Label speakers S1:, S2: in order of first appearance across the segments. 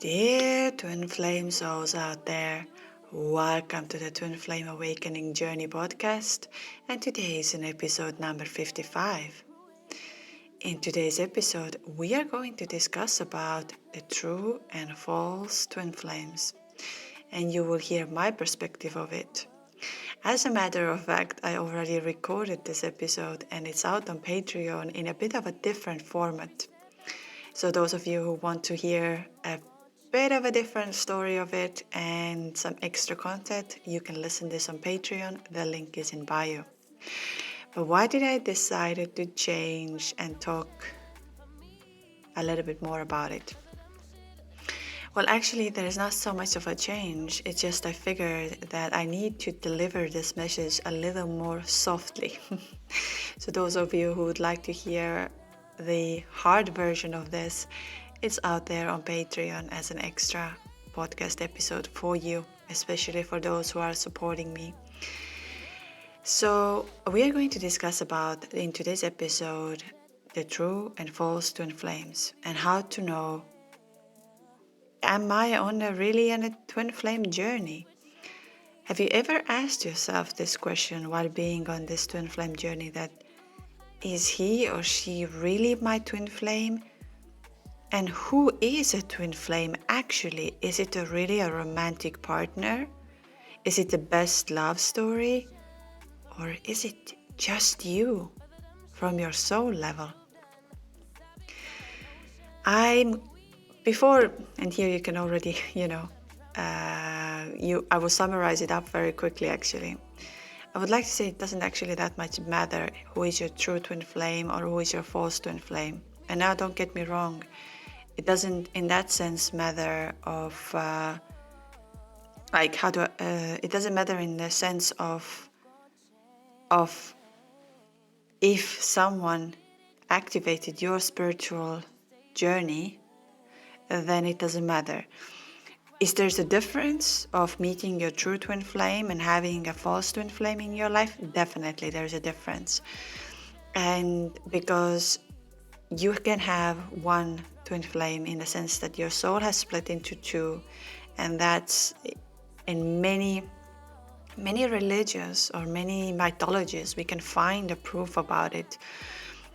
S1: Dear Twin Flame souls out there, welcome to the Twin Flame Awakening Journey podcast, and today is in episode number 55. In today's episode, we are going to discuss about the true and false twin flames, and you will hear my perspective of it. As a matter of fact, I already recorded this episode and it's out on Patreon in a bit of a different format. So those of you who want to hear a bit of a different story of it and some extra content, you can listen this on Patreon. The link is in bio. But why did I decide to change and talk a little bit more about it? Well, actually, there is not so much of a change. It's just I figured that I need to deliver this message a little more softly. So those of you who would like to hear the hard version of this, it's out there on Patreon as an extra podcast episode for you, especially for those who are supporting me. So we are going to discuss about, in today's episode, the true and false twin flames and how to know, am I on a twin flame journey? Have you ever asked yourself this question while being on this twin flame journey, that is he or she really my twin flame? And who is a twin flame actually? Is it really a romantic partner? Is it the best love story? Or is it just you from your soul level? And here you can already, I will summarize it up very quickly actually. I would like to say it doesn't actually that much matter who is your true twin flame or who is your false twin flame. And now don't get me wrong, it doesn't in that sense matter of it doesn't matter in the sense of if someone activated your spiritual journey, then it doesn't matter. Is there a difference of meeting your true twin flame and having a false twin flame in your life? Definitely there's a difference. And because you can have one twin flame in the sense that your soul has split into two, and that's in many religions or many mythologies we can find a proof about it,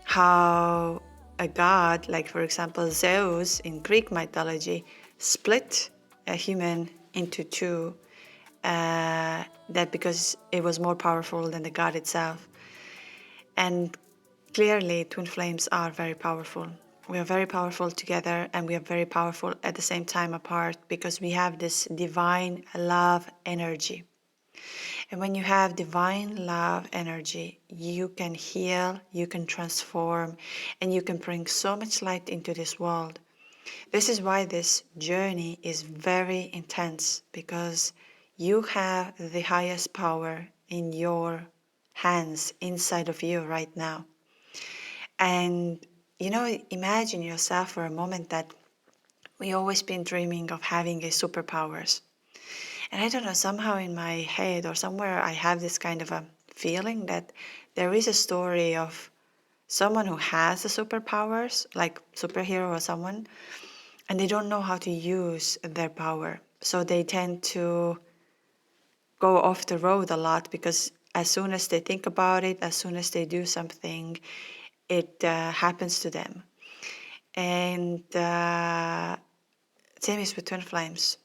S1: how a god, like for example Zeus in Greek mythology, split a human into two, that because it was more powerful than the god itself. And clearly twin flames are very powerful. We are very powerful together, and we are very powerful at the same time apart, because we have this divine love energy. And when you have divine love energy, you can heal, you can transform, and you can bring so much light into this world. This is why this journey is very intense, because you have the highest power in your hands, inside of you right now. And imagine yourself for a moment that we always been dreaming of having a superpowers. And I don't know, somehow in my head or somewhere I have this kind of a feeling that there is a story of someone who has the superpowers, like superhero or someone, and they don't know how to use their power. So they tend to go off the road a lot, because as soon as they think about it, as soon as they do something, it happens to them. And same is with twin flames.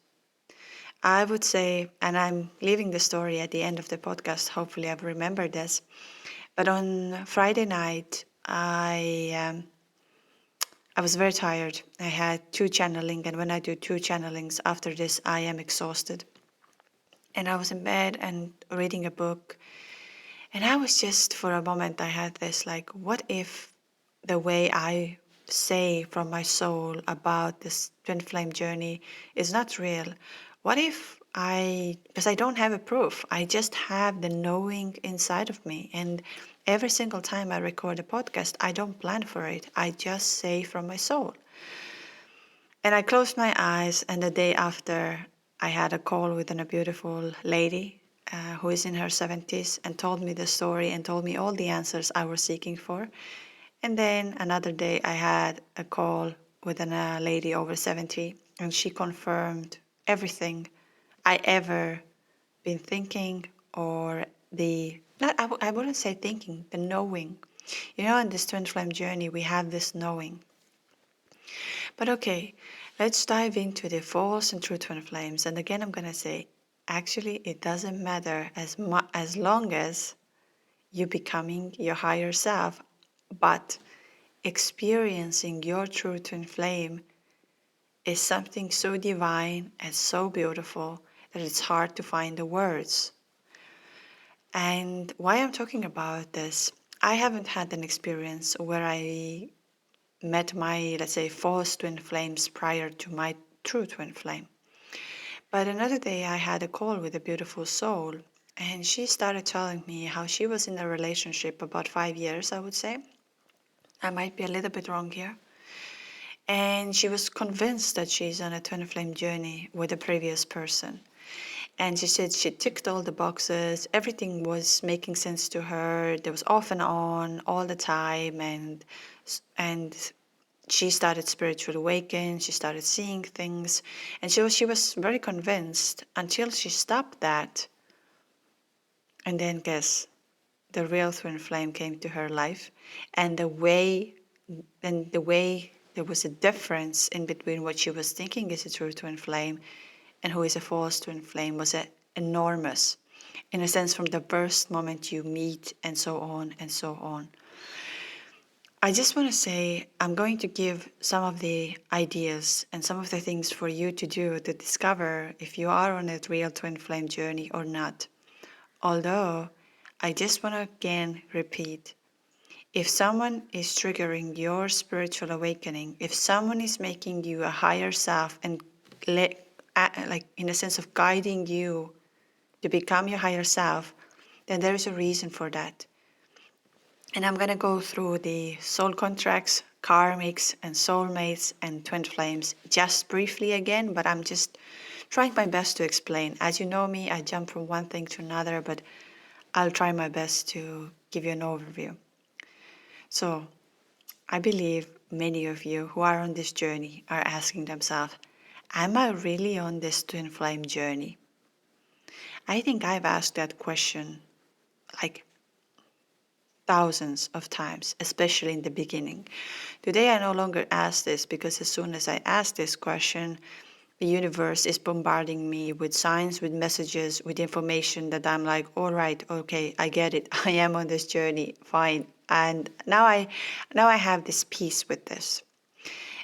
S1: I would say, and I'm leaving the story at the end of the podcast, hopefully I've remembered this, but on Friday night, I was very tired. I had 2 channeling, and when I do 2 channelings after this, I am exhausted. And I was in bed and reading a book, and I was just, for a moment, I had this like, what if the way I say from my soul about this twin flame journey is not real? What if because I don't have a proof, I just have the knowing inside of me. And every single time I record a podcast, I don't plan for it. I just say from my soul. And I closed my eyes, and the day after, I had a call with a beautiful lady who is in her 70s, and told me the story and told me all the answers I was seeking for. And then another day I had a call with a lady over 70, and she confirmed everything I ever been thinking, or the not I wouldn't say thinking, the knowing. You know, in this twin flame journey, we have this knowing. But okay, let's dive into the false and true twin flames. And again, I'm gonna say, actually, it doesn't matter as long as you're becoming your higher self, but experiencing your true twin flame is something so divine and so beautiful that it's hard to find the words. And why I'm talking about this, I haven't had an experience where I met my, let's say, false twin flames prior to my true twin flame. But another day I had a call with a beautiful soul, and she started telling me how she was in a relationship about 5 years, I would say. I might be a little bit wrong here. And she was convinced that she's on a twin flame journey with a previous person. And she said she ticked all the boxes, everything was making sense to her, there was off and on all the time, and she started spiritual awakening, she started seeing things, and she was very convinced until she stopped that. And then guess, the real twin flame came to her life, and the way there was a difference in between what she was thinking is a true twin flame and who is a false twin flame was enormous, in a sense, from the first moment you meet, and so on and so on. I just want to say I'm going to give some of the ideas and some of the things for you to do to discover if you are on a real twin flame journey or not. Although, I just want to again repeat, if someone is triggering your spiritual awakening, if someone is making you a higher self and like in a sense of guiding you to become your higher self, then there is a reason for that. And I'm going to go through the soul contracts, karmics, and soulmates and twin flames just briefly again, but I'm just trying my best to explain. As you know me, I jump from one thing to another, but I'll try my best to give you an overview. So, I believe many of you who are on this journey are asking themselves, am I really on this twin flame journey? I think I've asked that question like thousands of times, especially in the beginning. Today I no longer ask this because as soon as I ask this question, the universe is bombarding me with signs, with messages, with information that I'm like, all right, okay, I get it. I am on this journey, fine. And now I have this peace with this.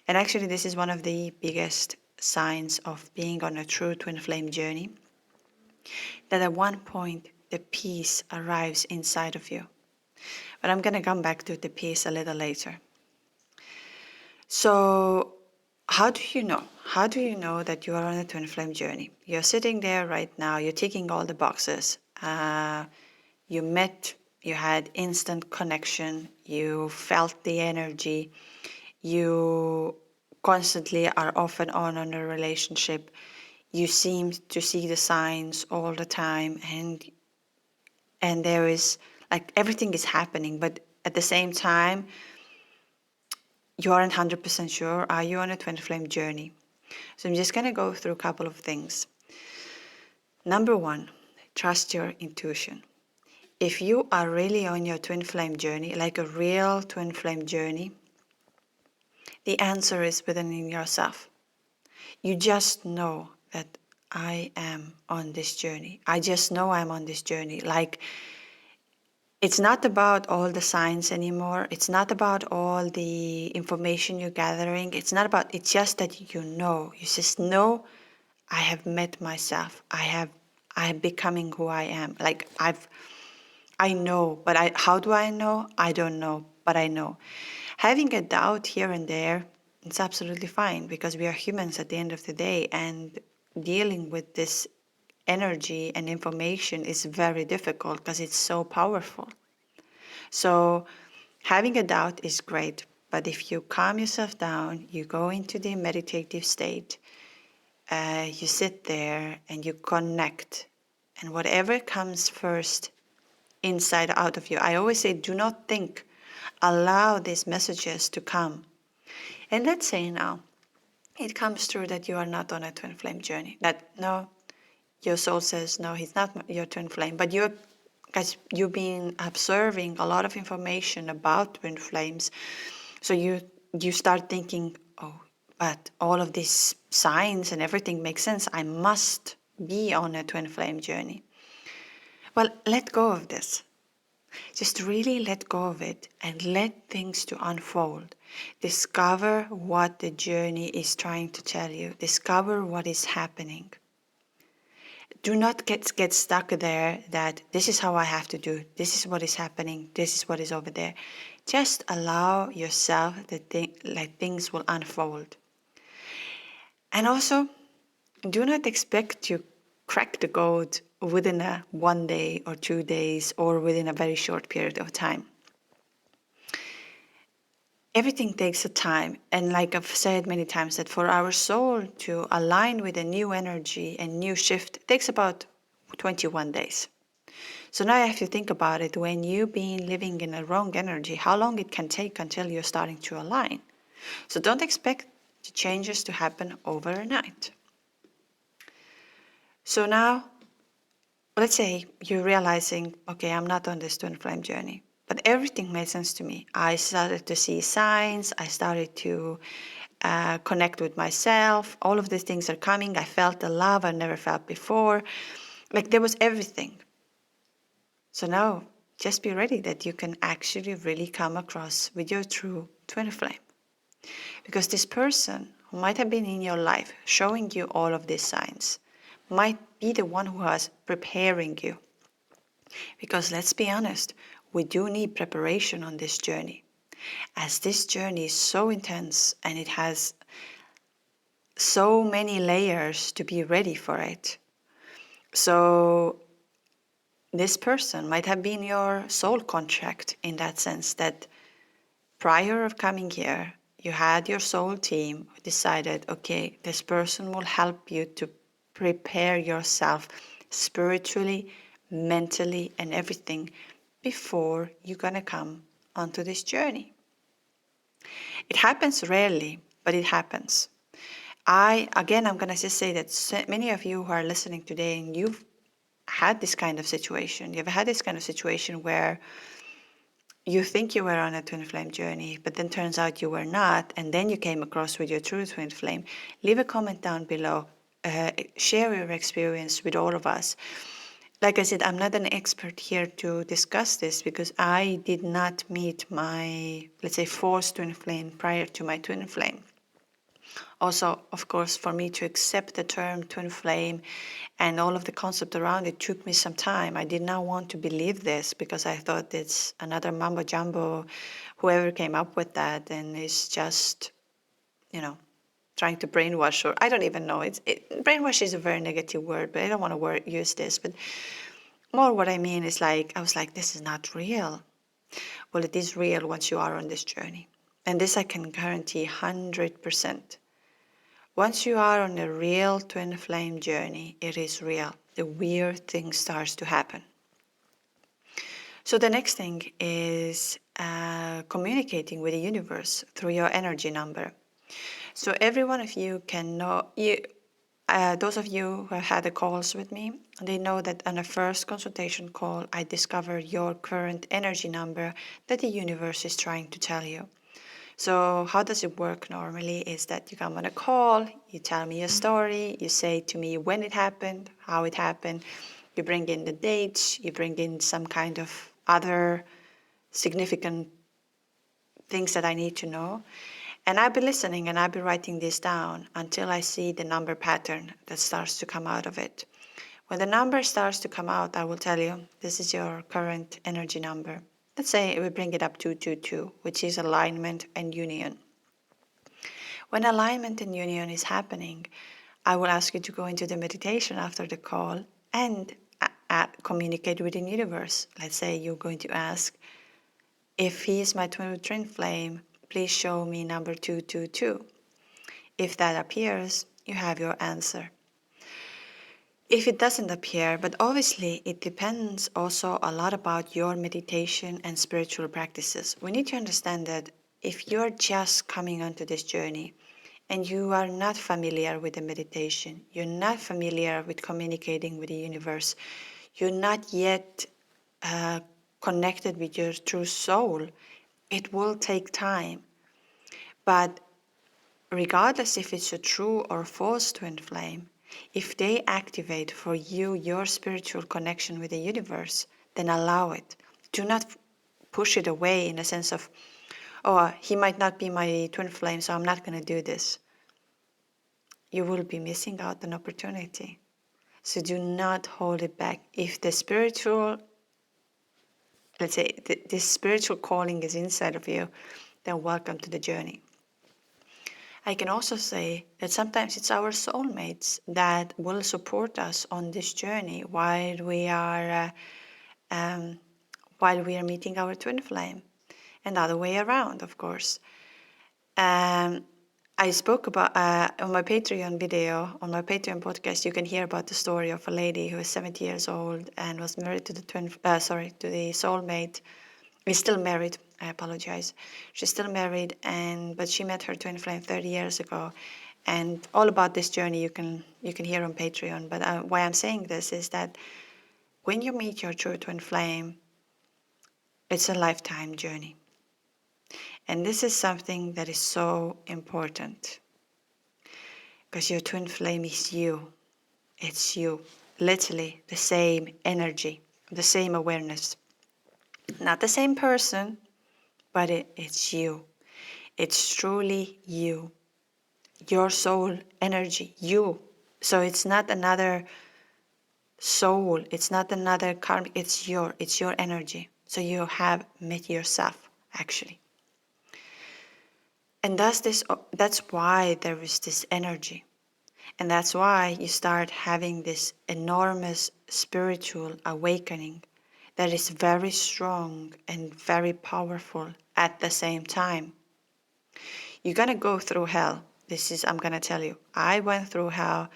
S1: And actually this is one of the biggest signs of being on a true twin flame journey, that at one point the peace arrives inside of you. But I'm going to come back to the peace a little later. So how do you know? How do you know that you are on a twin flame journey? You're sitting there right now, you're ticking all the boxes. You met, you had instant connection, you felt the energy, you constantly are off and on in a relationship. You seem to see the signs all the time, and there is like everything is happening, but at the same time you aren't 100% sure, are you on a twin flame journey? So I'm just going to go through a couple of things. Number one, trust your intuition. If you are really on your twin flame journey, like a real twin flame journey, the answer is within yourself. You just know that I am on this journey. I just know I'm on this journey. Like, it's not about all the signs anymore. It's not about all the information you're gathering. It's just that you know. You just know I have met myself. I am becoming who I am. Like I know, but how do I know? I don't know, but I know. Having a doubt here and there, it's absolutely fine because we are humans at the end of the day, and dealing with this energy and information is very difficult because it's so powerful. So having a doubt is great, but if you calm yourself down, you go into the meditative state, you sit there and you connect, and whatever comes first inside out of you. I always say, do not think, allow these messages to come. And let's say now, it comes true that you are not on a twin flame journey. That no, your soul says no, he's not your twin flame. But you've been observing a lot of information about twin flames, so you start thinking, oh, but all of these signs and everything makes sense. I must be on a twin flame journey. Well, let go of this. Just really let go of it and let things to unfold. Discover what the journey is trying to tell you. Discover what is happening. Do not get stuck there that this is how I have to do. This is what is happening. This is what is over there. Just allow yourself that things will unfold. And also, do not expect to crack the code within a 1 day or 2 days or within a very short period of time. Everything takes a time, and like I've said many times, that for our soul to align with a new energy and new shift, it takes about 21 days. So now you have to think about it. When you've been living in a wrong energy, how long it can take until you're starting to align. So don't expect the changes to happen overnight. So now, let's say you're realizing, okay, I'm not on this twin flame journey, but everything made sense to me. I started to see signs. I started to connect with myself. All of these things are coming. I felt the love I never felt before. Like there was everything. So now just be ready that you can actually really come across with your true twin flame. Because this person who might have been in your life showing you all of these signs might be the one who is preparing you. Because let's be honest, we do need preparation on this journey. As this journey is so intense and it has so many layers to be ready for it. So this person might have been your soul contract in that sense, that prior of coming here, you had your soul team who decided, okay, this person will help you to prepare yourself spiritually, mentally, and everything before you're going to come onto this journey. It happens rarely, but it happens. I'm going to just say that many of you who are listening today, and you've had this kind of situation, you've had this kind of situation where you think you were on a twin flame journey, but then turns out you were not, and then you came across with your true twin flame. Leave a comment down below. Share your experience with all of us. Like I said, I'm not an expert here to discuss this because I did not meet my, let's say, fourth twin flame prior to my twin flame. Also, of course, for me to accept the term twin flame and all of the concept around it took me some time. I did not want to believe this because I thought it's another mumbo jumbo, whoever came up with that, and is just, trying to brainwash, or I don't even know. Brainwash is a very negative word, but I don't want to use this. But more what I mean is I was like, this is not real. Well, it is real once you are on this journey. And this I can guarantee 100%. Once you are on a real twin flame journey, it is real. The weird thing starts to happen. So the next thing is communicating with the universe through your energy number. So every one of you can know, those of you who have had the calls with me, they know that on a first consultation call, I discover your current energy number that the universe is trying to tell you. So how does it work normally is that you come on a call, you tell me a story, you say to me when it happened, how it happened, you bring in the dates, you bring in some kind of other significant things that I need to know. And I'll be listening and I'll be writing this down until I see the number pattern that starts to come out of it. When the number starts to come out, I will tell you, this is your current energy number. Let's say we bring it up to 222, which is alignment and union. When alignment and union is happening, I will ask you to go into the meditation after the call and communicate with the universe. Let's say you're going to ask, if he is my twin flame, please show me number 222. If that appears, you have your answer. If it doesn't appear, but obviously it depends also a lot about your meditation and spiritual practices. We need to understand that if you're just coming onto this journey and you are not familiar with the meditation, you're not familiar with communicating with the universe, you're not yet connected with your true soul, it will take time. But regardless if it's a true or false twin flame, if they activate for you your spiritual connection with the universe, then allow it. Do not push it away in a sense of, oh, he might not be my twin flame, so I'm not going to do this. You will be missing out an opportunity. So do not hold it back. If the spiritual, let's say, this spiritual calling is inside of you, then welcome to the journey. I can also say that sometimes it's our soulmates that will support us on this journey while we are meeting our twin flame, and the other way around, of course. I spoke about on my Patreon video, on my Patreon podcast, you can hear about the story of a lady who is 70 years old and was married to the to the soulmate. Is still married. I apologize. She's still married, but she met her twin flame 30 years ago, and all about this journey you can hear on Patreon. But why I'm saying this is that when you meet your true twin flame, it's a lifetime journey, and this is something that is so important because your twin flame is you. It's you, literally the same energy, the same awareness, not the same person, but it's you. It's truly you, your soul energy, you. So it's not another soul, it's not another karmic, it's your energy. So you have met yourself, actually. And that's why there is this energy. And that's why you start having this enormous spiritual awakening that is very strong and very powerful at the same time. You're gonna go through hell. I'm gonna tell you. I went through hell.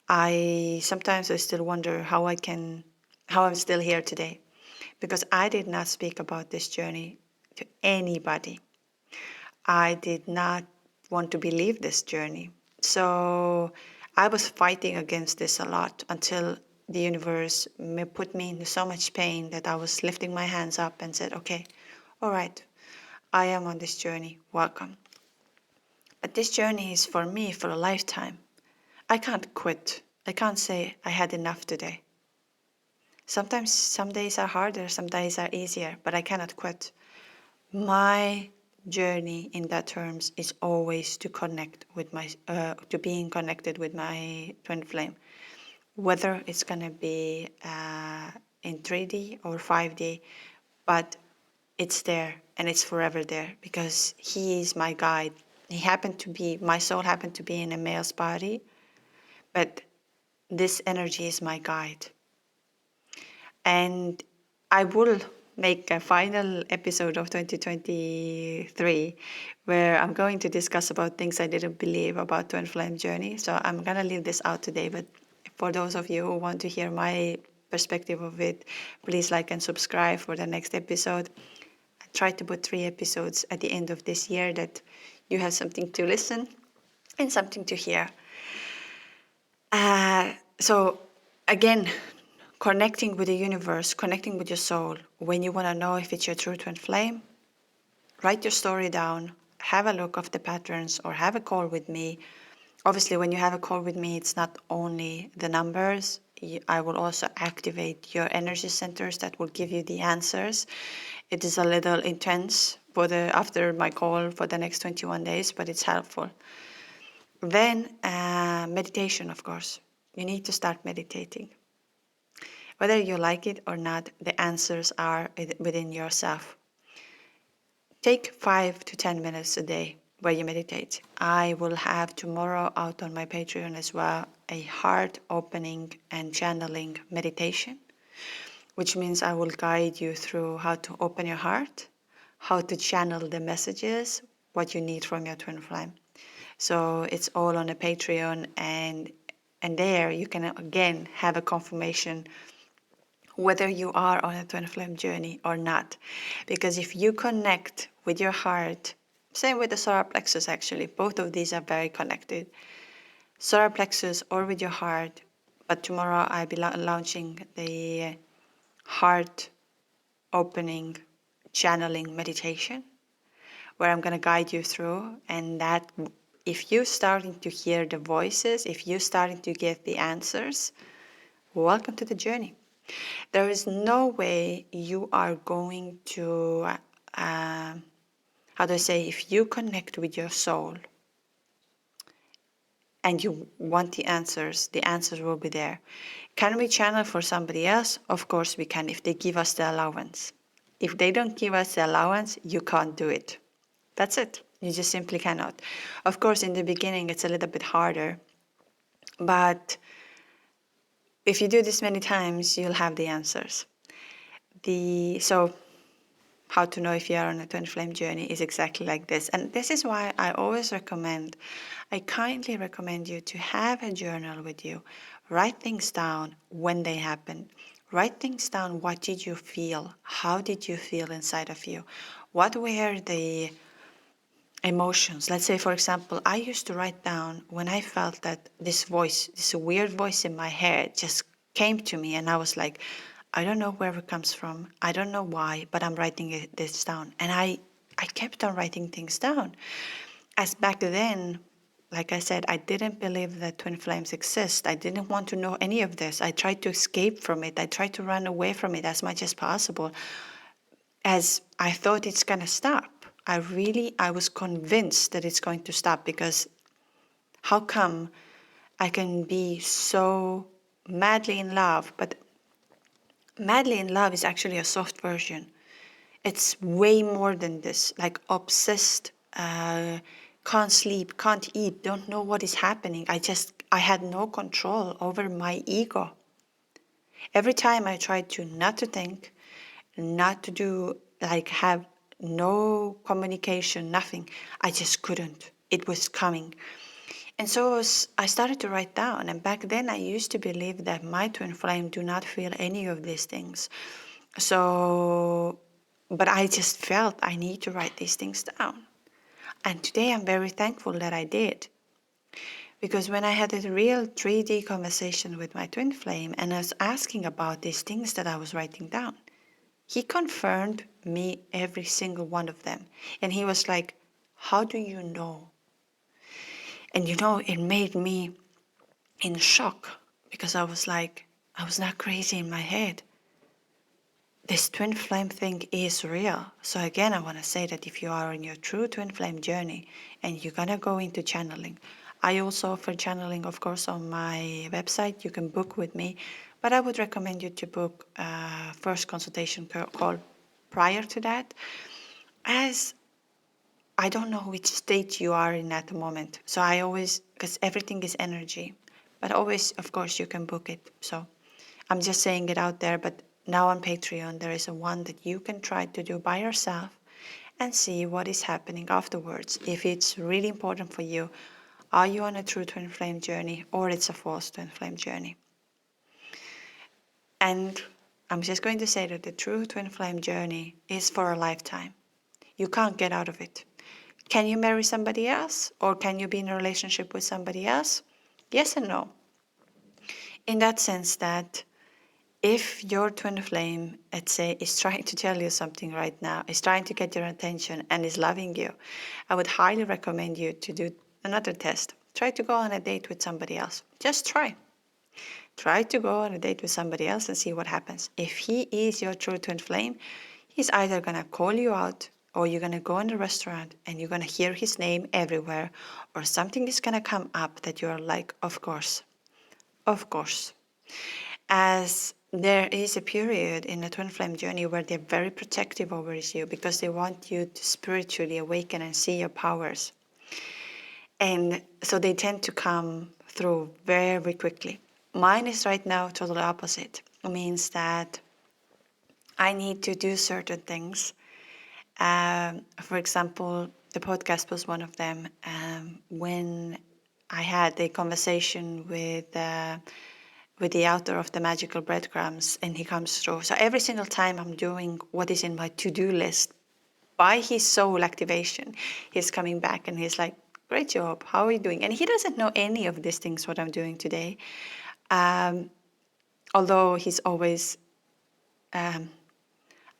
S1: Sometimes I still wonder how I'm still here today. Because I did not speak about this journey to anybody. I did not want to believe this journey. So I was fighting against this a lot until the universe put me into so much pain that I was lifting my hands up and said, okay, all right, I am on this journey, welcome. But this journey is for me for a lifetime. I can't quit. I can't say I had enough today. Sometimes some days are harder, some days are easier, but I cannot quit. My journey in that terms is always to connect with to being connected with my twin flame. Whether it's gonna be in 3D or 5D, but it's there and it's forever there because he is my guide. My soul happened to be in a male's body, but this energy is my guide. And I will make a final episode of 2023 where I'm going to discuss about things I didn't believe about twin flame journey. So I'm gonna leave this out today, but for those of you who want to hear my perspective of it, please like and subscribe for the next episode. I try to put 3 episodes at the end of this year that you have something to listen and something to hear. So again, connecting with the universe, connecting with your soul. When you want to know if it's your true twin flame, write your story down, have a look of the patterns, or have a call with me. Obviously, when you have a call with me, it's not only the numbers. I will also activate your energy centers that will give you the answers. It is a little intense after my call for the next 21 days, but it's helpful. Then meditation, of course. You need to start meditating. Whether you like it or not, the answers are within yourself. Take 5 to 10 minutes a day where you meditate. I will have tomorrow out on my Patreon as well a heart opening and channeling meditation, which means I will guide you through how to open your heart, how to channel the messages, what you need from your twin flame. So it's all on a Patreon, and there you can again have a confirmation whether you are on a twin flame journey or not. Because if you connect with your heart Same with the solar plexus, actually. Both of these are very connected. Solar plexus or with your heart, but tomorrow I'll be launching the heart opening channeling meditation where I'm going to guide you through, and that if you're starting to hear the voices, if you're starting to get the answers, welcome to the journey. There is no way you are going to, how do I say, if you connect with your soul and you want the answers will be there. Can we channel for somebody else? Of course we can, if they give us the allowance. If they don't give us the allowance, you can't do it. That's it. You just simply cannot. Of course, in the beginning, it's a little bit harder. But if you do this many times, you'll have the answers. So how to know if you are on a twin flame journey is exactly like this. And this is why I always I kindly recommend you to have a journal with you. Write things down when they happen. Write things down. What did you feel? How did you feel inside of you? What were the emotions? Let's say, for example, I used to write down when I felt that this weird voice in my head just came to me, and I was like, I don't know where it comes from. I don't know why, but I'm writing this down. And I kept on writing things down. As back then, like I said, I didn't believe that twin flames exist. I didn't want to know any of this. I tried to escape from it. I tried to run away from it as much as possible, as I thought it's going to stop. I was convinced that it's going to stop, because how come I can be so madly in love, but madly in love is actually a soft version. It's way more than this, like obsessed, can't sleep, can't eat, don't know what is happening. I had no control over my ego. Every time I tried to not to think, not to do, like have no communication, nothing, I just couldn't. It was coming. And so I started to write down. And back then I used to believe that my twin flame do not feel any of these things. So, but I just felt I need to write these things down. And today I'm very thankful that I did. Because when I had a real 3D conversation with my twin flame and I was asking about these things that I was writing down, he confirmed me every single one of them. And he was like, how do you know? And it made me in shock, because I was like, I was not crazy in my head. This twin flame thing is real. So again, I want to say that if you are in your true twin flame journey and you're going to go into channeling, I also offer channeling, of course, on my website. You can book with me, but I would recommend you to book a first consultation call prior to that, as I don't know which state you are in at the moment. So I always, because everything is energy, but always, of course, you can book it. So I'm just saying it out there, but now on Patreon, there is a one that you can try to do by yourself and see what is happening afterwards. If it's really important for you, are you on a true twin flame journey, or it's a false twin flame journey? And I'm just going to say that the true twin flame journey is for a lifetime. You can't get out of it. Can you marry somebody else, or can you be in a relationship with somebody else? Yes and no. In that sense that if your twin flame, let's say, is trying to tell you something right now, is trying to get your attention and is loving you, I would highly recommend you to do another test. Try to go on a date with somebody else. Just try. Try to go on a date with somebody else and see what happens. If he is your true twin flame, he's either going to call you out, or you're going to go in a restaurant and you're going to hear his name everywhere, or something is going to come up that you're like, of course. Of course. As there is a period in the twin flame journey where they're very protective over you, because they want you to spiritually awaken and see your powers. And so they tend to come through very quickly. Mine is right now totally opposite. It means that I need to do certain things. For example, the podcast was one of them. When I had a conversation with the author of the Magical Breadcrumbs, and he comes through. So every single time I'm doing what is in my to-do list, by his soul activation, he's coming back and he's like, great job, how are you doing? And he doesn't know any of these things, what I'm doing today. Although he's always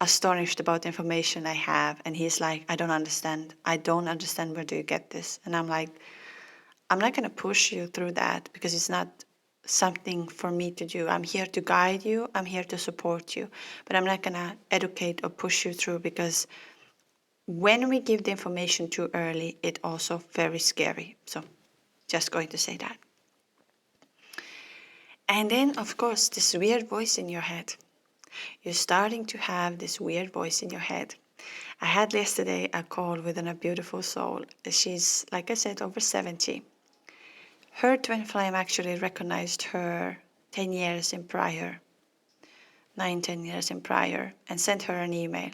S1: astonished about the information I have. And he's like, I don't understand. Where do you get this? And I'm like, I'm not going to push you through that because it's not something for me to do. I'm here to guide you. I'm here to support you. But I'm not going to educate or push you through, because when we give the information too early, it's also very scary. So just going to say that. And then, of course, this weird voice in your head. You're starting to have this weird voice in your head. I had yesterday a call with a beautiful soul. She's, like I said, over 70. Her twin flame actually recognized her 10 years in prior, 10 years in prior, and sent her an email.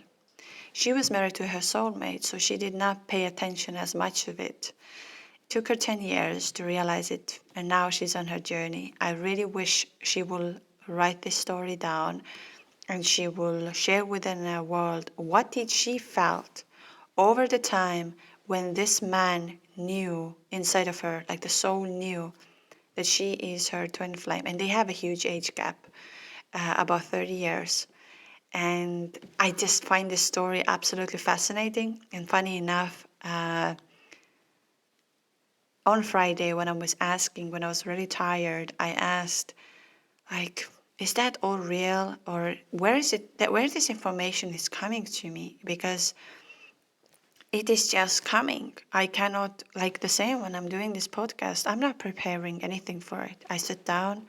S1: She was married to her soulmate, so she did not pay attention as much of it. It took her 10 years to realize it, and now she's on her journey. I really wish she will write this story down and she will share within the world what did she felt over the time when this man knew inside of her, like the soul knew that she is her twin flame. And they have a huge age gap, about 30 years. And I just find this story absolutely fascinating. And funny enough, on Friday when I was really tired, I asked, like, is that all real, or where this information is coming to me? Because it is just coming. I cannot, like the same when I'm doing this podcast, I'm not preparing anything for it. I sit down,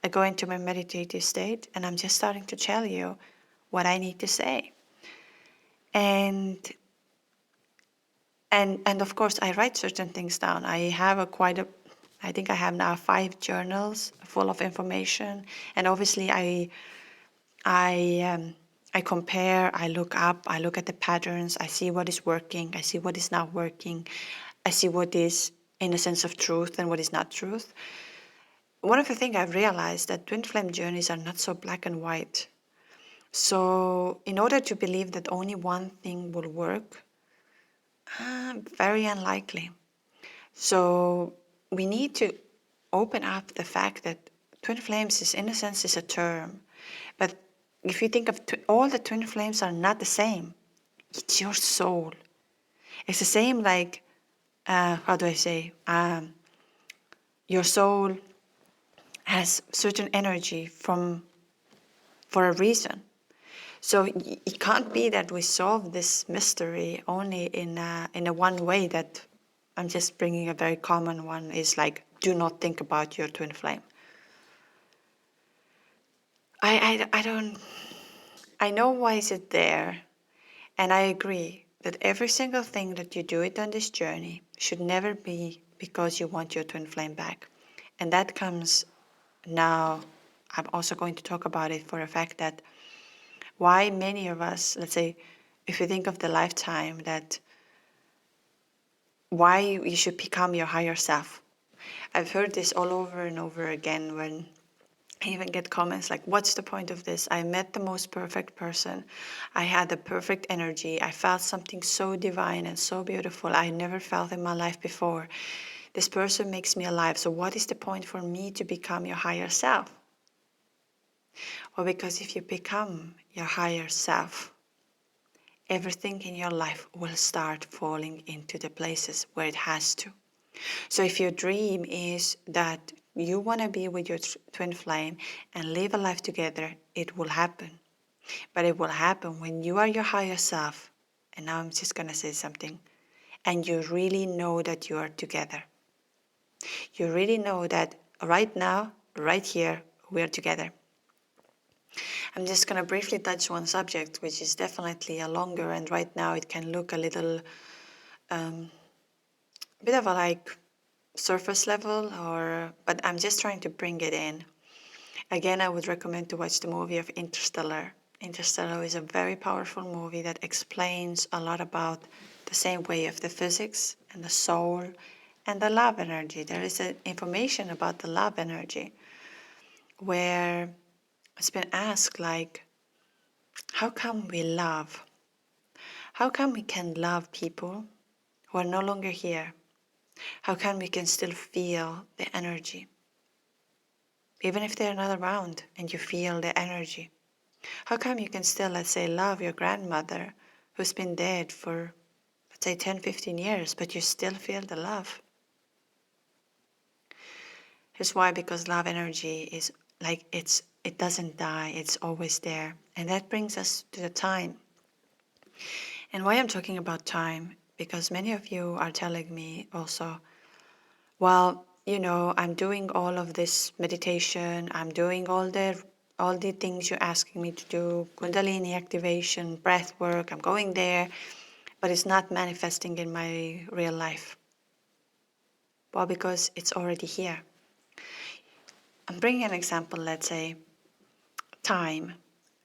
S1: I go into my meditative state, and I'm just starting to tell you what I need to say. And of course I write certain things down. I have I think I have now 5 journals full of information, and obviously I compare, I look up, I look at the patterns, I see what is working, I see what is not working, I see what is in a sense of truth and what is not truth. One of the things I've realized that twin flame journeys are not so black and white. So in order to believe that only one thing will work, very unlikely. So we need to open up the fact that twin flames is, in a sense, is a term. But if you think of all the twin flames are not the same. It's your soul. It's the same like, how do I say? Your soul has certain energy for a reason. So it can't be that we solve this mystery only in a one way. That I'm just bringing a very common one is like, do not think about your twin flame. I know why is it there, and I agree that every single thing that you do it on this journey should never be because you want your twin flame back. And that comes now. I'm also going to talk about it for a fact that why many of us, let's say, if you think of the lifetime, that why you should become your higher self. I've heard this all over and over again when I even get comments like, what's the point of this? I met the most perfect person. I had the perfect energy. I felt something so divine and so beautiful I never felt in my life before. This person makes me alive. So what is the point for me to become your higher self? Well, because if you become your higher self, everything in your life will start falling into the places where it has to. So if your dream is that you want to be with your twin flame and live a life together, it will happen. But it will happen when you are your higher self. And now I'm just going to say something. And you really know that you are together. You really know that right now, right here, we are together. I'm just going to briefly touch one subject, which is definitely a longer, and right now it can look a little bit of a like surface level, but I'm just trying to bring it in. Again, I would recommend to watch the movie of Interstellar. Interstellar is a very powerful movie that explains a lot about the same way of the physics and the soul and the love energy. There is information about the love energy where it's been asked like, how come we love? How come we can love people who are no longer here? How come we can still feel the energy? Even if they're not around and you feel the energy. How come you can still, let's say, love your grandmother who's been dead for, let's say, 10, 15 years, but you still feel the love? Here's why, because love energy is like it doesn't die, it's always there. And that brings us to the time. And why I'm talking about time, because many of you are telling me also, well, I'm doing all of this meditation, I'm doing all the things you're asking me to do, Kundalini activation, breath work, I'm going there, but it's not manifesting in my real life. Well, because it's already here. I'm bringing an example, let's say, time.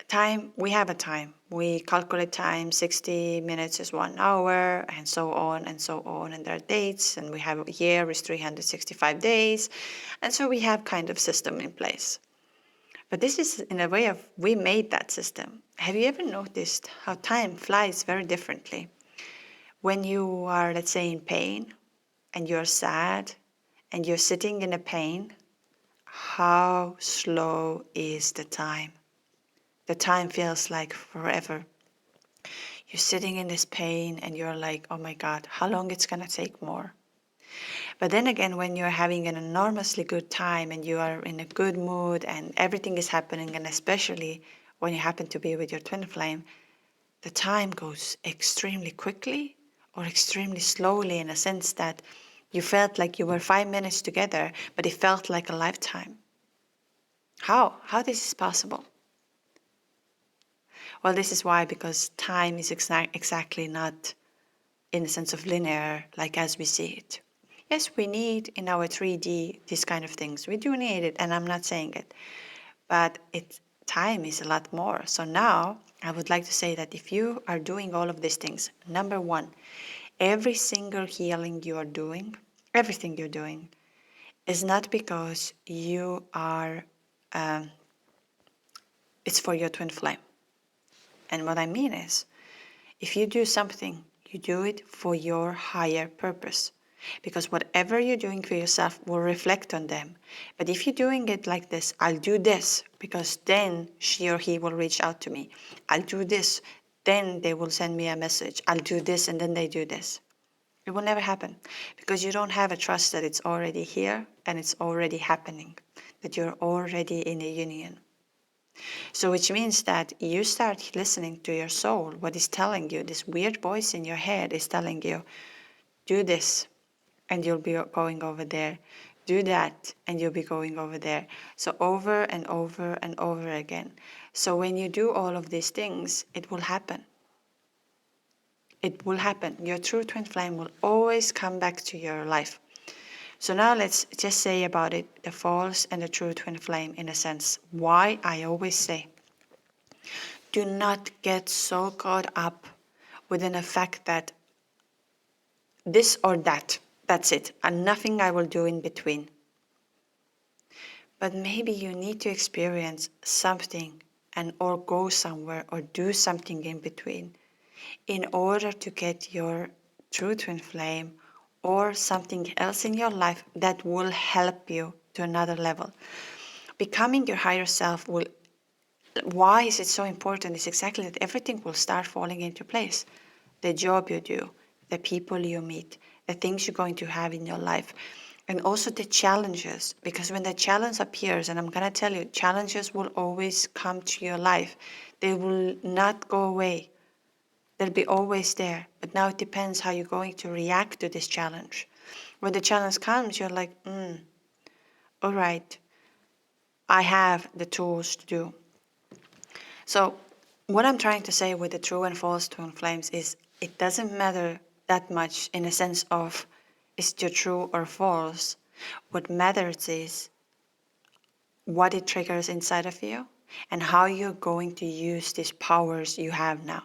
S1: Time, we have a time. We calculate time, 60 minutes is 1 hour, and so on and so on. And there are dates, and we have a year is 365 days. And so we have kind of system in place. But this is in a way of, we made that system. Have you ever noticed how time flies very differently? When you are, let's say, in pain, and you're sad, and you're sitting in a pain, how slow is the time? The time feels like forever. You're sitting in this pain and you're like, oh my God, how long it's gonna take more? But then again, when you're having an enormously good time and you are in a good mood and everything is happening, and especially when you happen to be with your twin flame, the time goes extremely quickly or extremely slowly, in a sense that you felt like you were 5 minutes together, but it felt like a lifetime. How this is possible? Well, this is why, because time is exactly not in the sense of linear, like as we see it. Yes, we need in our 3D these kind of things. We do need it, and I'm not saying it. But time is a lot more. So now I would like to say that if you are doing all of these things, number one, every single healing you are doing, everything you're doing, is not because you are, it's for your twin flame. And what I mean is, if you do something, you do it for your higher purpose. Because whatever you're doing for yourself will reflect on them. But if you're doing it like this, I'll do this, because then she or he will reach out to me. I'll do this, then they will send me a message. I'll do this, and then they do this. It will never happen, because you don't have a trust that it's already here and it's already happening, that you're already in a union. So which means that you start listening to your soul, what is telling you. This weird voice in your head is telling you, do this, and you'll be going over there. Do that, and you'll be going over there. So over and over and over again. So when you do all of these things, it will happen. It will happen. Your true twin flame will always come back to your life. So now let's just say about it, the false and the true twin flame, in a sense. Why I always say, do not get so caught up within the fact that this or that, that's it, and nothing I will do in between. But maybe you need to experience something and or go somewhere or do something in between in order to get your true twin flame or something else in your life that will help you to another level. Becoming your higher self will, why is it so important? It's exactly that everything will start falling into place. The job you do, the people you meet, the things you're going to have in your life, and also the challenges. Because when the challenge appears, and I'm going to tell you, challenges will always come to your life. They will not go away. They'll be always there. But now it depends how you're going to react to this challenge. When the challenge comes, you're like, all right, I have the tools to do. So what I'm trying to say with the true and false twin flames is it doesn't matter that much in a sense of is it true or false. What matters is what it triggers inside of you and how you're going to use these powers you have now.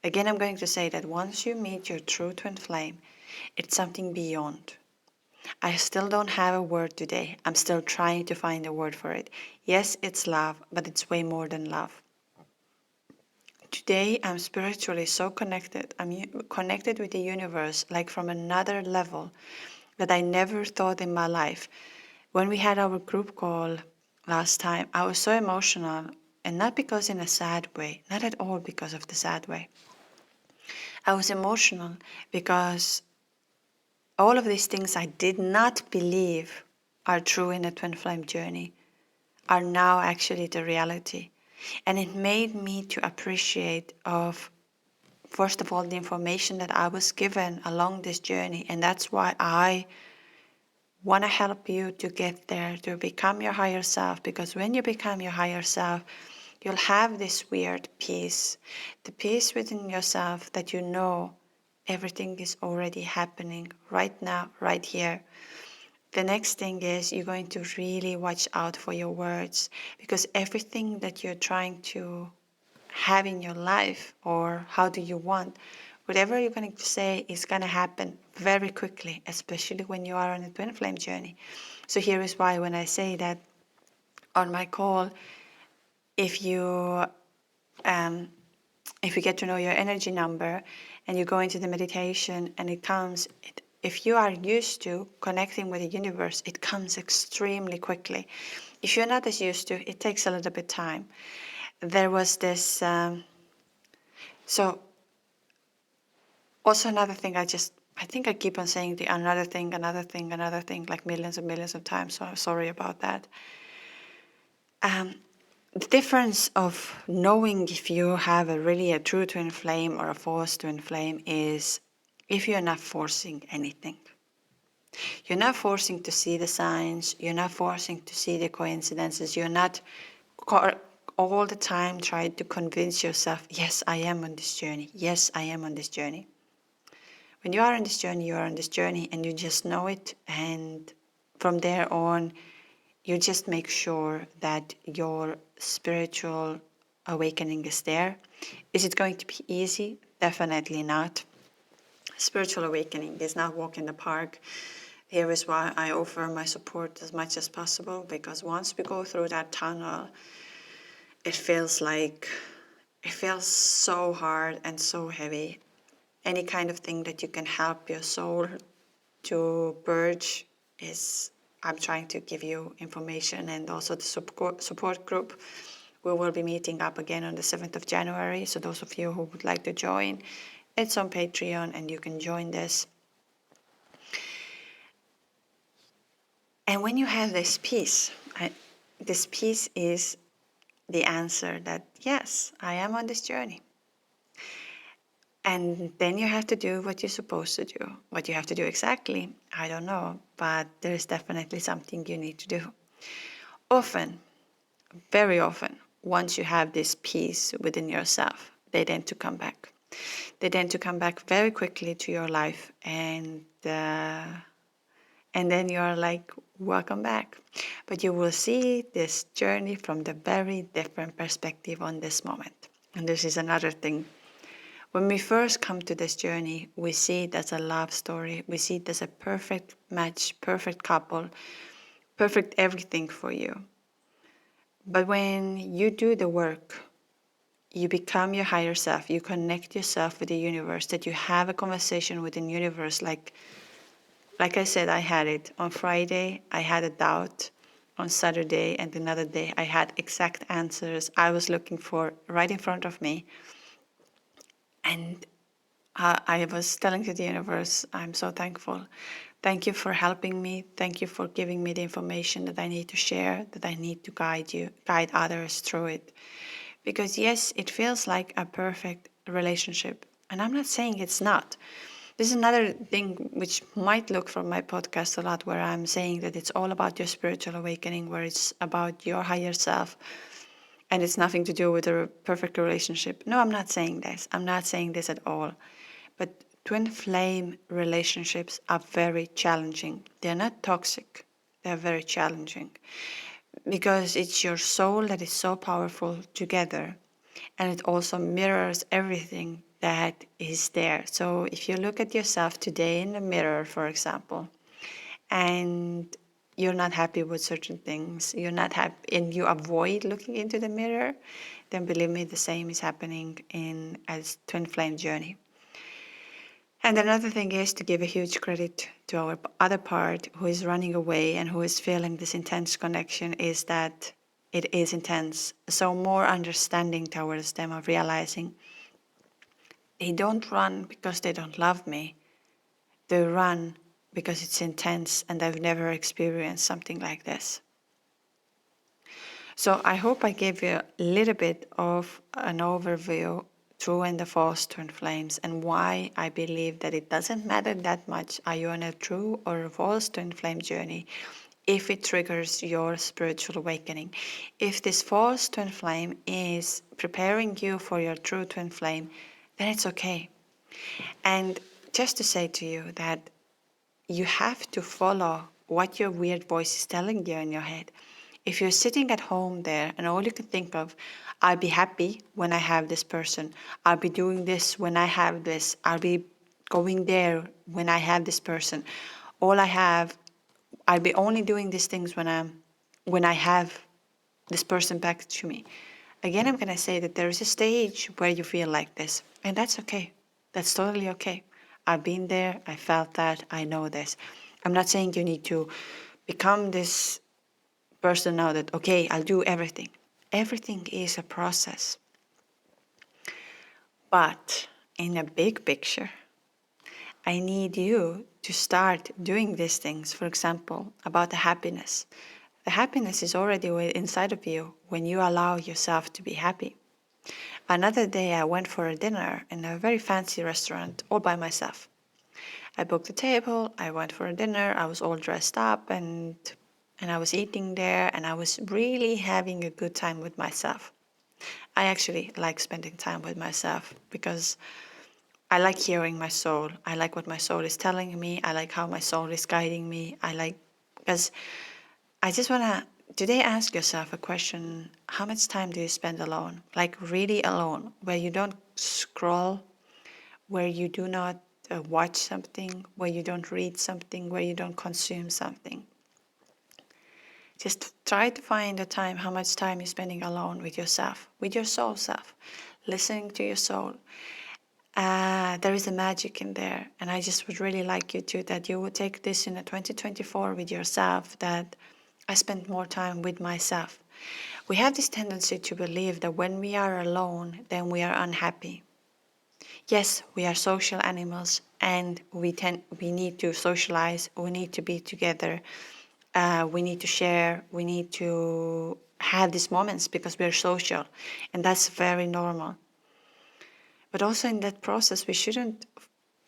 S1: Again, I'm going to say that once you meet your true twin flame, it's something beyond. I still don't have a word today. I'm still trying to find a word for it. Yes, it's love, but it's way more than love. Today, I'm spiritually so connected. I'm connected with the universe, like from another level that I never thought in my life. When we had our group call last time, I was so emotional, and not because in a sad way, not at all because of the sad way. I was emotional because all of these things I did not believe are true in a twin flame journey are now actually the reality. And it made me to appreciate of, first of all, the information that I was given along this journey. And that's why I want to help you to get there, to become your higher self. Because when you become your higher self, you'll have this weird peace, the peace within yourself that you know everything is already happening right now, right here. The next thing is you're going to really watch out for your words, because everything that you're trying to have in your life, or how do you want, whatever you're going to say is going to happen very quickly, especially when you are on a twin flame journey. So here is why when I say that on my call, if you get to know your energy number and you go into the meditation and it comes, if you are used to connecting with the universe, it comes extremely quickly. If you're not as used to, it takes a little bit time. There was this, so also another thing, I think I keep on saying the another thing, like millions and millions of times, so I'm sorry about that. The difference of knowing if you have a true twin flame or a false twin flame is if you're not forcing anything. You're not forcing to see the signs, you're not forcing to see the coincidences, you're not all the time trying to convince yourself, yes, I am on this journey, yes, I am on this journey. When you are on this journey, you are on this journey and you just know it, and from there on, you just make sure that your spiritual awakening is there. Is it going to be easy? Definitely not. Spiritual awakening is not walk in the park. Here is why I offer my support as much as possible, because once we go through that tunnel, it feels so hard and so heavy. Any kind of thing that you can help your soul to purge is, I'm trying to give you information, and also the support group. We will be meeting up again on the 7th of January. So those of you who would like to join, it's on Patreon and you can join this. And when you have this peace is the answer that, yes, I am on this journey. And then you have to do what you're supposed to do. What you have to do exactly, I don't know, but there's definitely something you need to do. Often, very often, once you have this peace within yourself, they tend to come back. They tend to come back very quickly to your life, and then you're like, welcome back. But you will see this journey from the very different perspective on this moment. And this is another thing. When we first come to this journey, we see it as a love story. We see it as a perfect match, perfect couple, perfect everything for you. But when you do the work, you become your higher self, you connect yourself with the universe, that you have a conversation with the universe. Like I said, I had it. On Friday, I had a doubt. On Saturday and another day, I had exact answers I was looking for right in front of me. And I was telling to the universe, I'm so thankful. Thank you for helping me. Thank you for giving me the information that I need to share, that I need to guide others through it. Because yes, it feels like a perfect relationship. And I'm not saying it's not. This is another thing which might look from my podcast a lot, where I'm saying that it's all about your spiritual awakening, where it's about your higher self, and it's nothing to do with a perfect relationship. No, I'm not saying this. I'm not saying this at all. But twin flame relationships are very challenging. They're not toxic. They're very challenging, because it's your soul that is so powerful together, and it also mirrors everything that is there. So if you look at yourself today in the mirror, for example, and you're not happy with certain things, you're not happy, and you avoid looking into the mirror, then believe me, the same is happening in a twin flame journey. And another thing is to give a huge credit to our other part who is running away and who is feeling this intense connection, is that it is intense. So more understanding towards them of realizing they don't run because they don't love me. They run because it's intense and I've never experienced something like this. So I hope I gave you a little bit of an overview true and the false twin flames, and why I believe that it doesn't matter that much are you on a true or a false twin flame journey if it triggers your spiritual awakening. If this false twin flame is preparing you for your true twin flame, then it's okay. And just to say to you that you have to follow what your weird voice is telling you in your head. If you're sitting at home there and all you can think of, I'll be happy when I have this person, I'll be doing this when I have this, I'll be going there when I have this person, I'll be only doing these things when I have this person back to me. Again, I'm gonna say that there is a stage where you feel like this, and that's okay. That's totally okay. I've been there, I felt that, I know this. I'm not saying you need to become this person now that, okay, I'll do everything. Everything is a process. But in a big picture, I need you to start doing these things. For example, about the happiness. The happiness is already inside of you when you allow yourself to be happy. Another day I went for a dinner in a very fancy restaurant all by myself. I booked a table, I went for a dinner, I was all dressed up and I was eating there and I was really having a good time with myself. I actually like spending time with myself because I like hearing my soul. I like what my soul is telling me. I like how my soul is guiding me. Because I just want to today ask yourself a question. How much time do you spend alone? Like really alone, where you don't scroll, where you do not watch something, where you don't read something, where you don't consume something. Just try to find a time, how much time you're spending alone with yourself, with your soul self, listening to your soul. There is a magic in there, and I just would really like you to, that you would take this in a 2024 with yourself, that I spend more time with myself. We have this tendency to believe that when we are alone, then we are unhappy. Yes, we are social animals, and we need to socialize, we need to be together, we need to share, we need to have these moments because we're social, and that's very normal. But also in that process, we shouldn't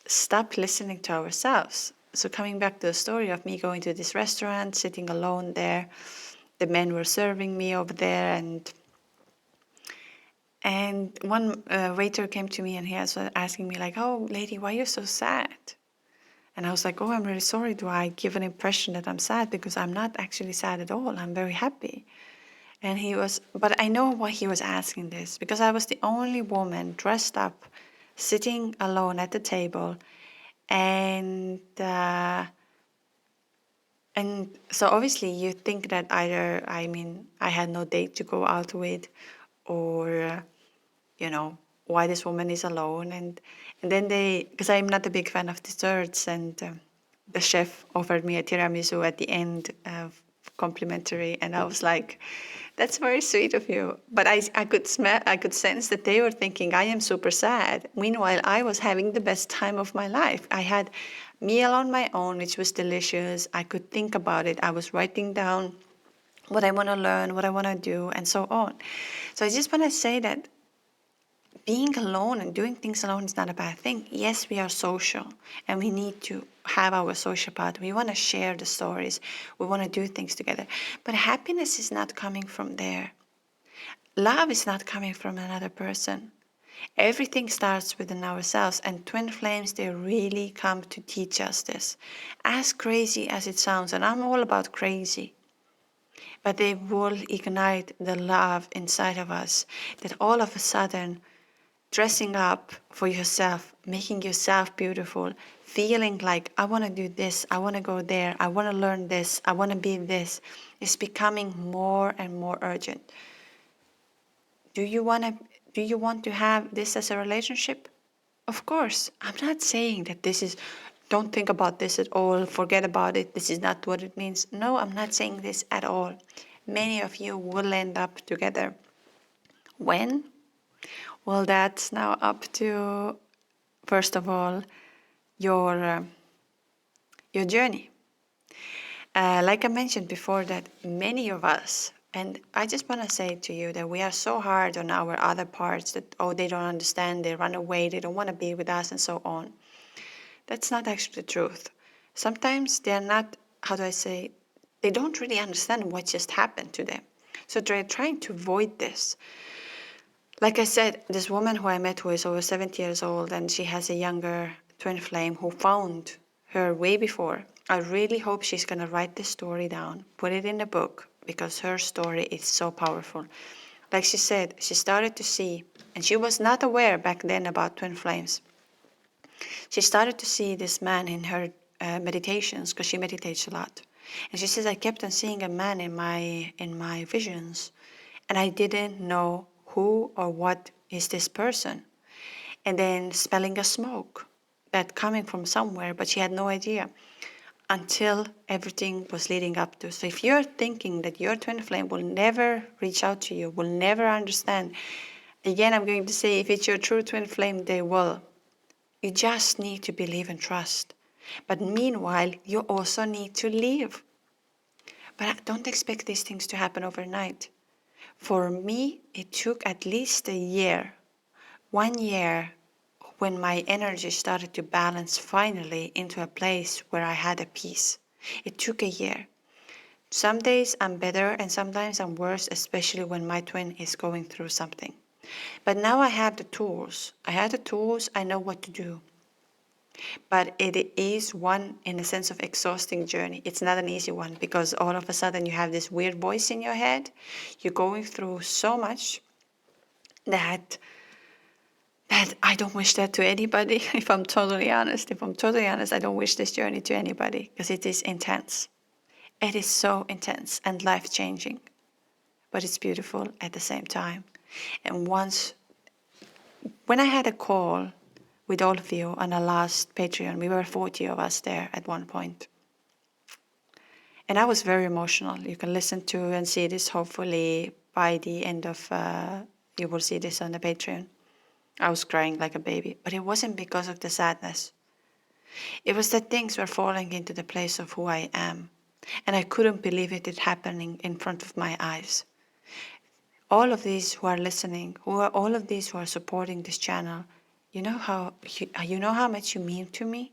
S1: stop listening to ourselves. So coming back to the story of me going to this restaurant, sitting alone there, the men were serving me over there, and one waiter came to me and he was asking me like, "Oh, lady, why are you so sad?" And I was like, "Oh, I'm really sorry. Do I give an impression that I'm sad? Because I'm not actually sad at all. I'm very happy." And but I know why he was asking this, because I was the only woman dressed up, sitting alone at the table, and so obviously you think that either, I had no date to go out with, or why this woman is alone, and then because I'm not a big fan of desserts, and the chef offered me a tiramisu at the end, complimentary, and I was like, that's very sweet of you. But I could sense that they were thinking I am super sad. Meanwhile, I was having the best time of my life. I had meal on my own, which was delicious. I could think about it. I was writing down what I want to learn, what I want to do, and so on. So I just want to say that being alone and doing things alone is not a bad thing. Yes, we are social and we need to have our social part. We want to share the stories. We want to do things together. But happiness is not coming from there. Love is not coming from another person. Everything starts within ourselves, and twin flames, they really come to teach us this. As crazy as it sounds, and I'm all about crazy, but they will ignite the love inside of us, that all of a sudden, dressing up for yourself, making yourself beautiful, feeling like, I want to do this, I want to go there, I want to learn this, I want to be this, is becoming more and more urgent. Do you want to have this as a relationship? Of course. I'm not saying that this is, don't think about this at all, forget about it, this is not what it means. No, I'm not saying this at all. Many of you will end up together. When? Well, that's now up to, first of all, your journey. Like I mentioned before, that many of us, and I just want to say to you that we are so hard on our other parts that, oh, they don't understand, they run away, they don't want to be with us, and so on. That's not actually the truth. Sometimes they're not, how do I say, they don't really understand what just happened to them. So they're trying to avoid this. Like I said, this woman who I met who is over 70 years old, and she has a younger twin flame who found her way before. I really hope she's going to write this story down, put it in a book, because her story is so powerful. Like she said, she started to see, and she was not aware back then about twin flames. She started to see this man in her meditations, because she meditates a lot. And she says, I kept on seeing a man in my visions, and I didn't know who or what is this person. And then smelling a smoke that coming from somewhere, but she had no idea until everything was leading up to. So if you're thinking that your twin flame will never reach out to you, will never understand, again, I'm going to say, if it's your true twin flame, they will. You just need to believe and trust. But meanwhile, you also need to live. But don't expect these things to happen overnight. For me, it took at least a year, 1 year, when my energy started to balance finally into a place where I had a peace. It took a year. Some days I'm better and sometimes I'm worse, especially when my twin is going through something. But now I have the tools. I know what to do. But it is one, in a sense, of exhausting journey. It's not an easy one, because all of a sudden you have this weird voice in your head. You're going through so much that I don't wish that to anybody. If I'm totally honest, I don't wish this journey to anybody, because it is intense. It is so intense and life-changing, but it's beautiful at the same time. And when I had a call with all of you on our last Patreon, we were 40 of us there at one point. And I was very emotional. You can listen to and see this hopefully by the end of, you will see this on the Patreon. I was crying like a baby, but it wasn't because of the sadness. It was that things were falling into the place of who I am. And I couldn't believe it happening in front of my eyes. All of these who are listening, all of these who are supporting this channel, you know how much you mean to me?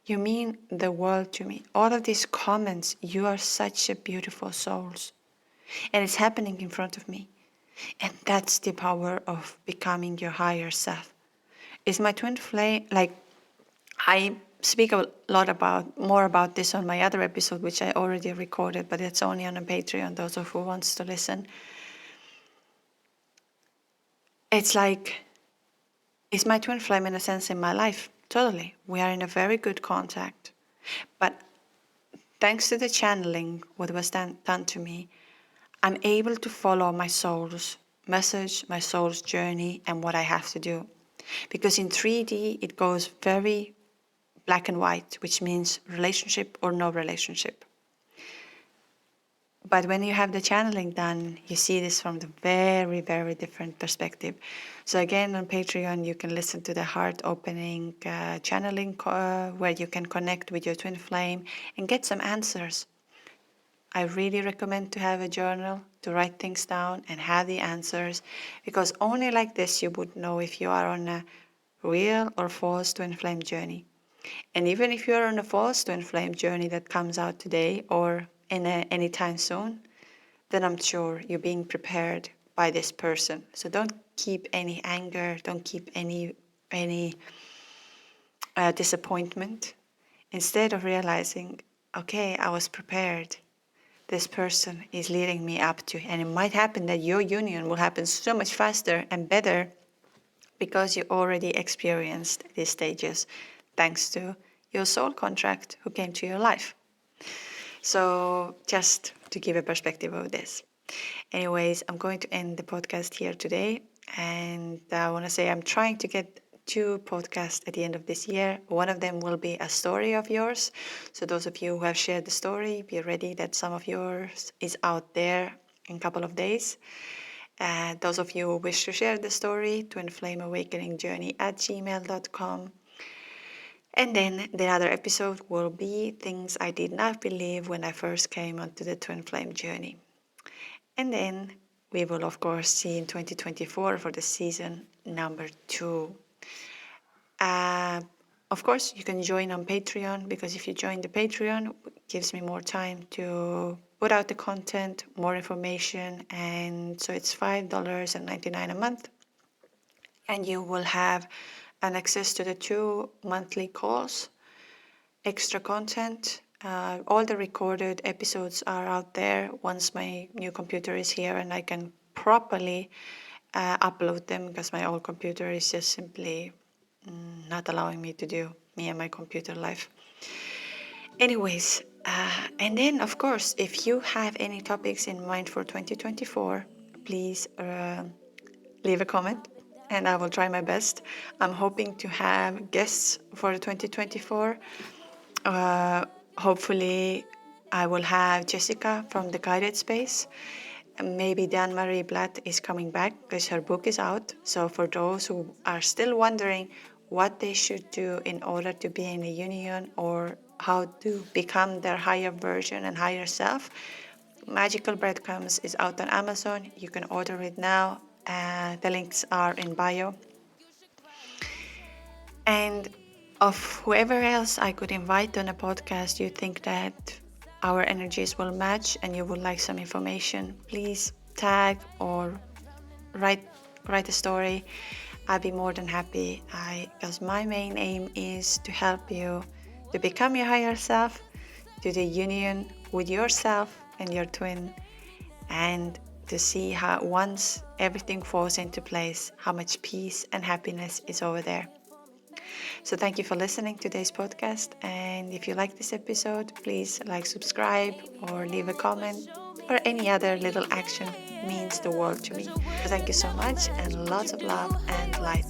S1: You mean the world to me. All of these comments, you are such a beautiful souls. And it's happening in front of me. And that's the power of becoming your higher self. Is my twin flame, like, I speak a lot more about this on my other episode, which I already recorded, but it's only on a Patreon, those of who wants to listen. It's like, it's my twin flame in a sense in my life. Totally. We are in a very good contact. But thanks to the channeling, what was done to me, I'm able to follow my soul's message, my soul's journey, and what I have to do. Because in 3D, it goes very black and white, which means relationship or no relationship. But when you have the channeling done, you see this from the very, very different perspective. So again, on Patreon, you can listen to the heart-opening channeling where you can connect with your twin flame and get some answers. I really recommend to have a journal, to write things down and have the answers, because only like this you would know if you are on a real or false twin flame journey. And even if you're on a false twin flame journey that comes out today or any time soon, then I'm sure you're being prepared by this person. So don't keep any anger, don't keep any disappointment. Instead of realizing, okay, I was prepared. This person is leading me up to, and it might happen that your union will happen so much faster and better because you already experienced these stages. thanks to your soul contract who came to your life. So just to give a perspective of this. Anyways, I'm going to end the podcast here today. And I want to say I'm trying to get 2 podcasts at the end of this year. One of them will be a story of yours. So those of you who have shared the story, be ready that some of yours is out there in a couple of days. Those of you who wish to share the story, twinflameawakeningjourney@gmail.com. And then the other episode will be things I did not believe when I first came onto the Twin Flame journey. And then we will, of course, see in 2024 for the season number 2. Of course, you can join on Patreon, because if you join the Patreon, it gives me more time to put out the content, more information. And so it's $5.99 a month. And you will have an access to the 2 monthly calls, extra content. All the recorded episodes are out there once my new computer is here and I can properly upload them, because my old computer is just simply not allowing me to do me and my computer life. Anyways, and then of course, if you have any topics in mind for 2024, please leave a comment and I will try my best. I'm hoping to have guests for 2024. Hopefully, I will have Jessica from the Guided Space. Maybe Dan-Marie Blatt is coming back because her book is out. So for those who are still wondering what they should do in order to be in a union or how to become their higher version and higher self, Magical Breadcrumbs is out on Amazon. You can order it now. The links are in bio. And of whoever else I could invite on a podcast you think that our energies will match and you would like some information, please tag or write a story. I'd be more than happy. Because my main aim is to help you to become your higher self, to the union with yourself and your twin, and to see how once everything falls into place, how much peace and happiness is over there. So thank you for listening to today's podcast. And if you like this episode, please like, subscribe, or leave a comment, or any other little action means the world to me. So thank you so much, and lots of love and light.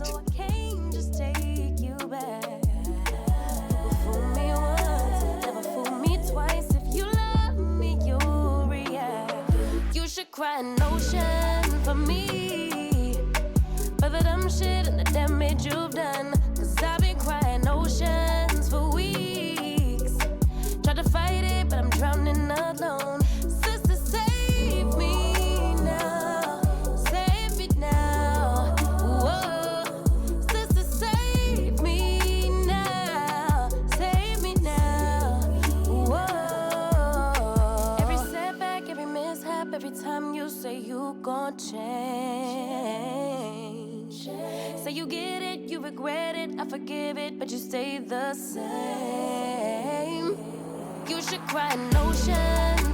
S2: Cry an ocean for me, for the dumb shit and the damage you've done. 'Cause I've been crying oceans for weeks. Tried to fight it, but I'm drowning alone. Sister, save me now. Save me now. Whoa. Sister, save me now. Save me now. Whoa. Every setback, every mishap, every time you say you gon' change. Say you get it, you regret it, I forgive it, but you stay the same. You should cry an ocean